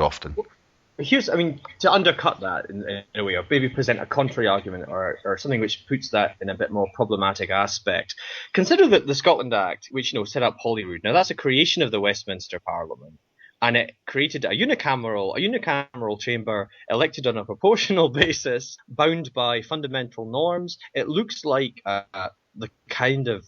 often. To undercut that in a way, or maybe present a contrary argument or something which puts that in a bit more problematic aspect, consider that the Scotland Act, which set up Holyrood, now that's a creation of the Westminster Parliament, and it created a unicameral chamber elected on a proportional basis, bound by fundamental norms. It looks like the kind of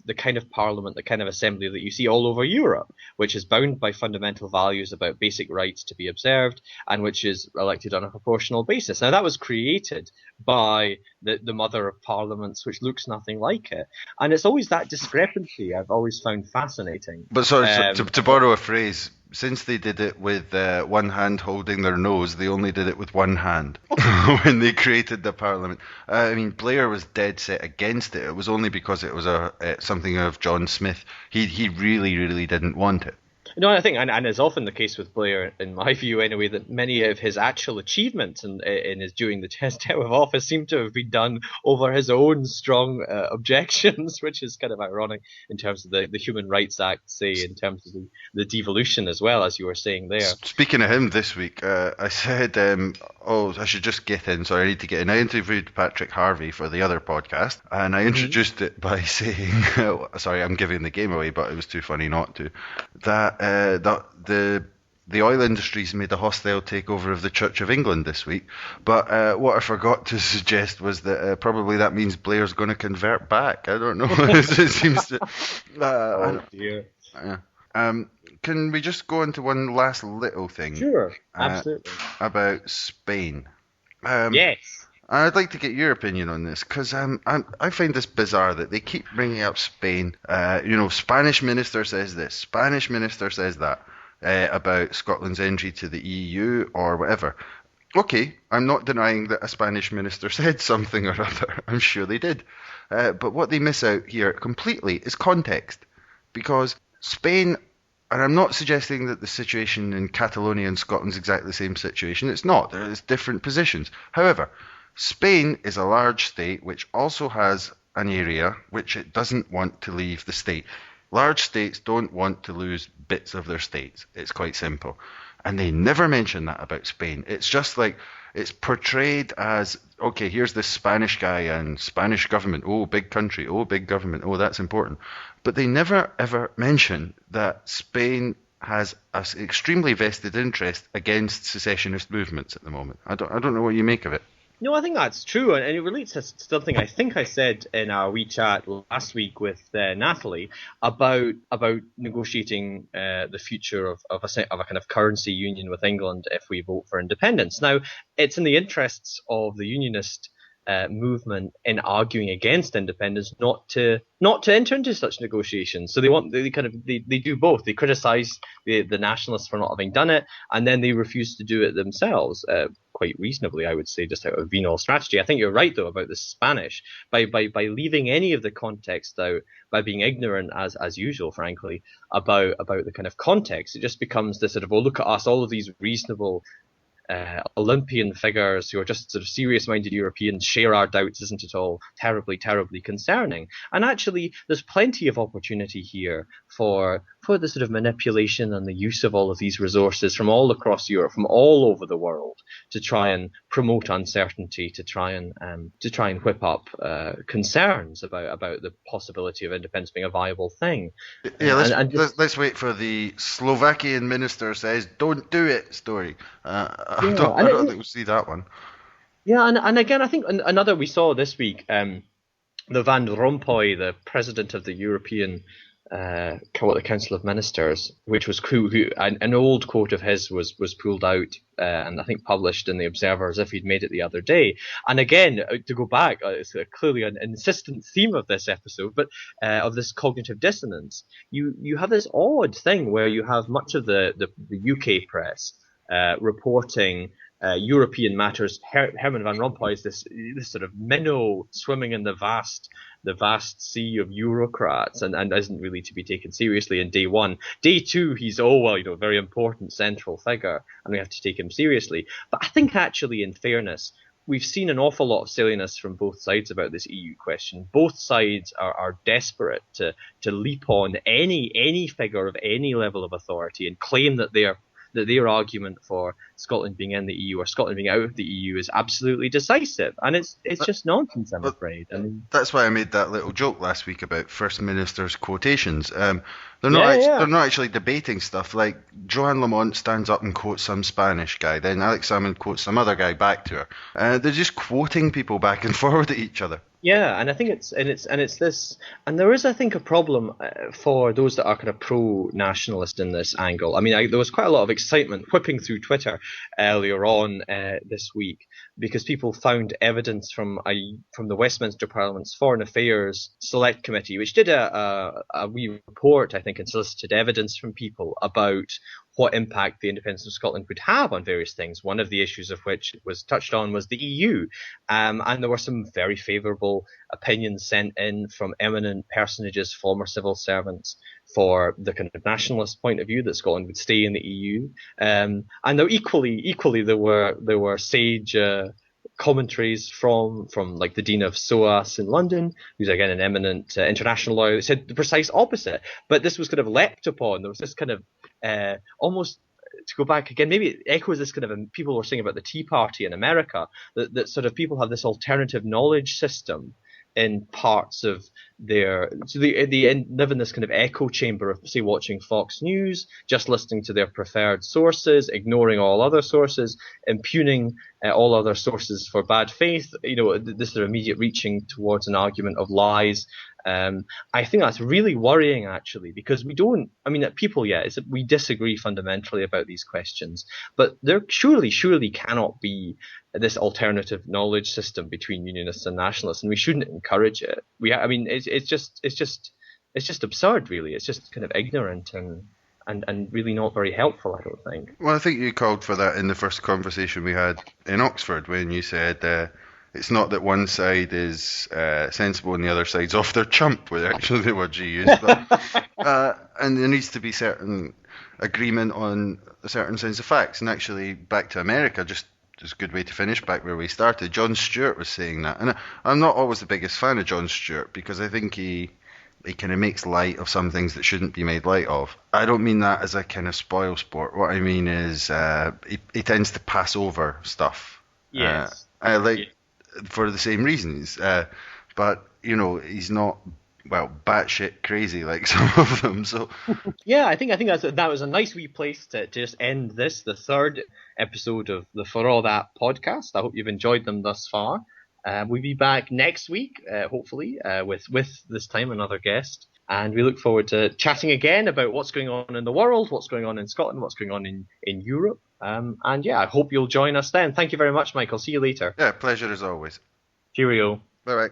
parliament, the kind of assembly that you see all over Europe, which is bound by fundamental values about basic rights to be observed, and which is elected on a proportional basis. Now, that was created by the mother of parliaments, which looks nothing like it. And it's always that discrepancy I've always found fascinating. But to borrow a phrase, since they did it with one hand holding their nose, they only did it with one hand when they created the parliament. Blair was dead set against it. It was only because it was something of John Smith. He really, really didn't want it. No, I think, and it's often the case with Blair, in my view anyway, that many of his actual achievements in his during the term of office seem to have been done over his own strong objections, which is kind of ironic in terms of the Human Rights Act, say, in terms of the devolution as well, as you were saying there. Speaking of him this week, I said, I should just get in, so I need to get in. I interviewed Patrick Harvey for the other podcast, and I introduced it by saying, sorry, I'm giving the game away, but it was too funny not to, that the oil industry's made a hostile takeover of the Church of England this week. But what I forgot to suggest was that probably that means Blair's going to convert back. I don't know. It seems to. Oh dear. Can we just go into one last little thing? Sure, absolutely. About Spain. Yes. I'd like to get your opinion on this, because I find this bizarre that they keep bringing up Spain. Spanish minister says this, Spanish minister says that about Scotland's entry to the EU or whatever. Okay, I'm not denying that a Spanish minister said something or other. I'm sure they did. But what they miss out here completely is context. Because Spain, and I'm not suggesting that the situation in Catalonia and Scotland is exactly the same situation. It's not. There's different positions. However, Spain is a large state which also has an area which it doesn't want to leave the state. Large states don't want to lose bits of their states. It's quite simple. And they never mention that about Spain. It's just like, it's portrayed as, okay, here's this Spanish guy and Spanish government. Oh, big country. Oh, big government. Oh, that's important. But they never, ever mention that Spain has an extremely vested interest against secessionist movements at the moment. I don't know what you make of it. No, I think that's true, and it relates to something I think I said in our wee chat last week with Natalie about negotiating the future of a kind of currency union with England if we vote for independence. Now, it's in the interests of the unionist movement in arguing against independence not to enter into such negotiations. So they do both. They criticise the nationalists for not having done it, and then they refuse to do it themselves. Quite reasonably, I would say, just out of venal strategy. I think you're right though about the Spanish. By leaving any of the context out, by being ignorant as usual, frankly, about the kind of context, it just becomes this sort of, look at us, all of these reasonable Olympian figures who are just sort of serious-minded Europeans share our doubts. Isn't it all terribly, terribly concerning? And actually, there's plenty of opportunity here for the sort of manipulation and the use of all of these resources from all across Europe, from all over the world, to try and promote uncertainty, to try and whip up concerns about the possibility of independence being a viable thing. Yeah, let's wait for the Slovakian minister says "don't do it" story. I don't think we'll see that one. Yeah, and again, I think another we saw this week, the Van Rompuy, the president of the European Council of Ministers, which was an old quote of his was pulled out and I think published in the Observer as if he'd made it the other day. And again, to go back, it's clearly an insistent theme of this episode, but of this cognitive dissonance. You have this odd thing where you have much of the UK press reporting European matters. Herman Van Rompuy is this sort of minnow swimming in the vast sea of Eurocrats and isn't really to be taken seriously in day one. Day two, he's a very important central figure, and we have to take him seriously. But I think actually, in fairness, we've seen an awful lot of silliness from both sides about this EU question. Both sides are desperate to leap on any figure of any level of authority and claim that they're that their argument for Scotland being in the EU or Scotland being out of the EU is absolutely decisive, and it's just nonsense, I'm afraid. I mean, that's why I made that little joke last week about First Minister's quotations. They're Yeah. not actually debating stuff. Like Joanne Lamont stands up and quotes some Spanish guy, then Alex Salmond quotes some other guy back to her. They're just quoting people back and forward at each other. Yeah, and I think it's this, and there is, I think, a problem for those that are kind of pro-nationalist in this angle. I mean, there was quite a lot of excitement whipping through Twitter earlier on this week because people found evidence from the Westminster Parliament's Foreign Affairs Select Committee, which did a wee report, I think, and solicited evidence from people about what impact the independence of Scotland would have on various things. One of the issues of which was touched on was the EU. And there were some very favourable opinions sent in from eminent personages, former civil servants, for the kind of nationalist point of view that Scotland would stay in the EU. And there equally there were sage commentaries from like the Dean of SOAS in London, who's again an eminent international lawyer, that said the precise opposite. But this was kind of leapt upon. There was this kind of almost, to go back again, maybe it echoes this kind of people were saying about the Tea Party in America, that sort of people have this alternative knowledge system in parts of so they live in this kind of echo chamber of, say, watching Fox News, just listening to their preferred sources, ignoring all other sources, impugning all other sources for bad faith. This sort of immediate reaching towards an argument of lies. I think that's really worrying, actually, because we disagree fundamentally about these questions, but there surely cannot be this alternative knowledge system between unionists and nationalists, and we shouldn't encourage it. It's just absurd, really. It's just kind of ignorant and really not very helpful, I don't think. Well, I think you called for that in the first conversation we had in Oxford when you said it's not that one side is sensible and the other side's off their chump, were actually the words you used. But, and there needs to be certain agreement on a certain sense of facts. And actually, back to America, just a good way to finish back where we started. Jon Stewart was saying that. And I'm not always the biggest fan of Jon Stewart because I think he kind of makes light of some things that shouldn't be made light of. I don't mean that as a kind of spoil sport. What I mean is he tends to pass over stuff. Yes. For the same reasons. But, he's not, batshit crazy like some of them. So yeah, I think that was a nice wee place to just end this, the third episode of the For All That podcast. I hope you've enjoyed them thus far. We'll be back next week, hopefully, with this time another guest. And we look forward to chatting again about what's going on in the world, what's going on in Scotland, what's going on in Europe. And yeah, I hope you'll join us then. Thank you very much, Michael. See you later. Yeah, pleasure as always. Cheerio. Bye-bye.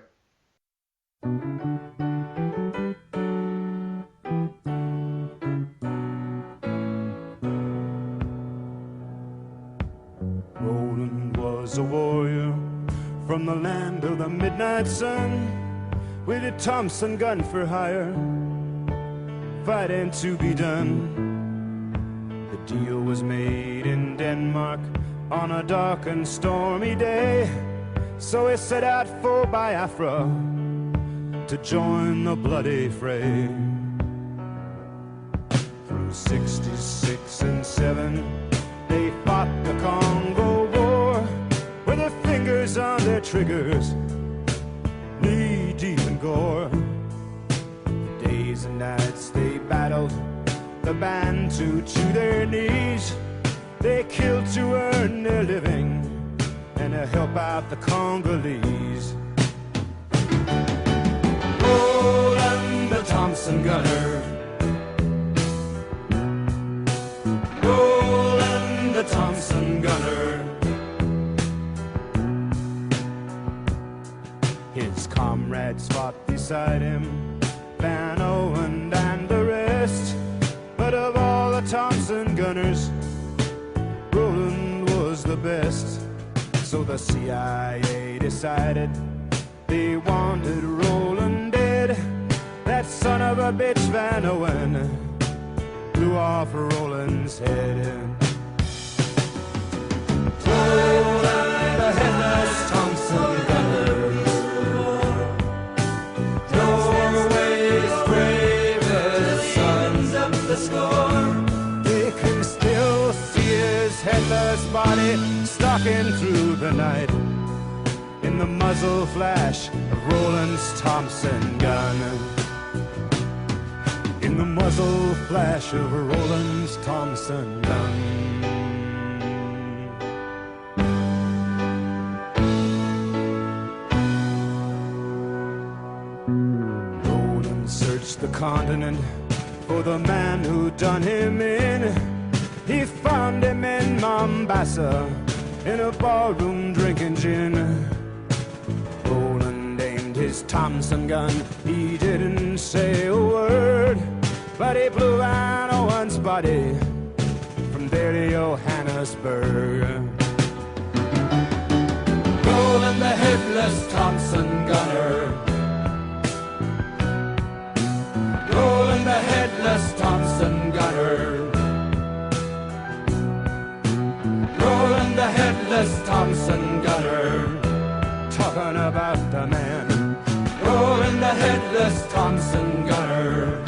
Roland was a warrior from the land of the midnight sun, with a Thompson gun for hire, fighting to be done. The deal was made in Denmark on a dark and stormy day, so he set out for Biafra to join the bloody fray. Through 66 and 7, they fought the Congo War, with their fingers on their triggers, knee deep in gore. For days and nights they battled the Bantu to their knees. They killed to earn their living and to help out the Congolese. Roland the Thompson gunner, Roland the Thompson gunner. His comrades fought beside him, Van Owen and the rest. But of all the Thompson gunners, Roland was the best. So the CIA decided they wanted Roland dead. That son of a bitch Van Owen blew off Roland's head. Roland the headless Thompson gunner, Norway's bravest sons of the score. They can still see body stalking through the night. In the muzzle flash of Roland's Thompson gun. In the muzzle flash of Roland's Thompson gun. Roland searched the continent for the man who done him in. He found him in Mombasa in a ballroom drinking gin. Roland aimed his Thompson gun, he didn't say a word, but he blew out Owen's body from there to Johannesburg. Roland the headless Thompson gunner. Roland the headless Thompson gunner. Roland the headless Thompson gunner. Talking about the man. Roland the headless Thompson gunner.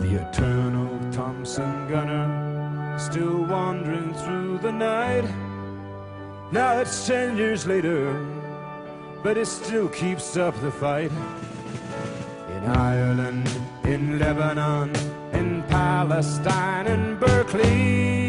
The eternal Thompson gunner, still wandering through the night. Now it's 10 years later, but it still keeps up the fight. In Ireland, in Lebanon, in Palestine, in Berkeley,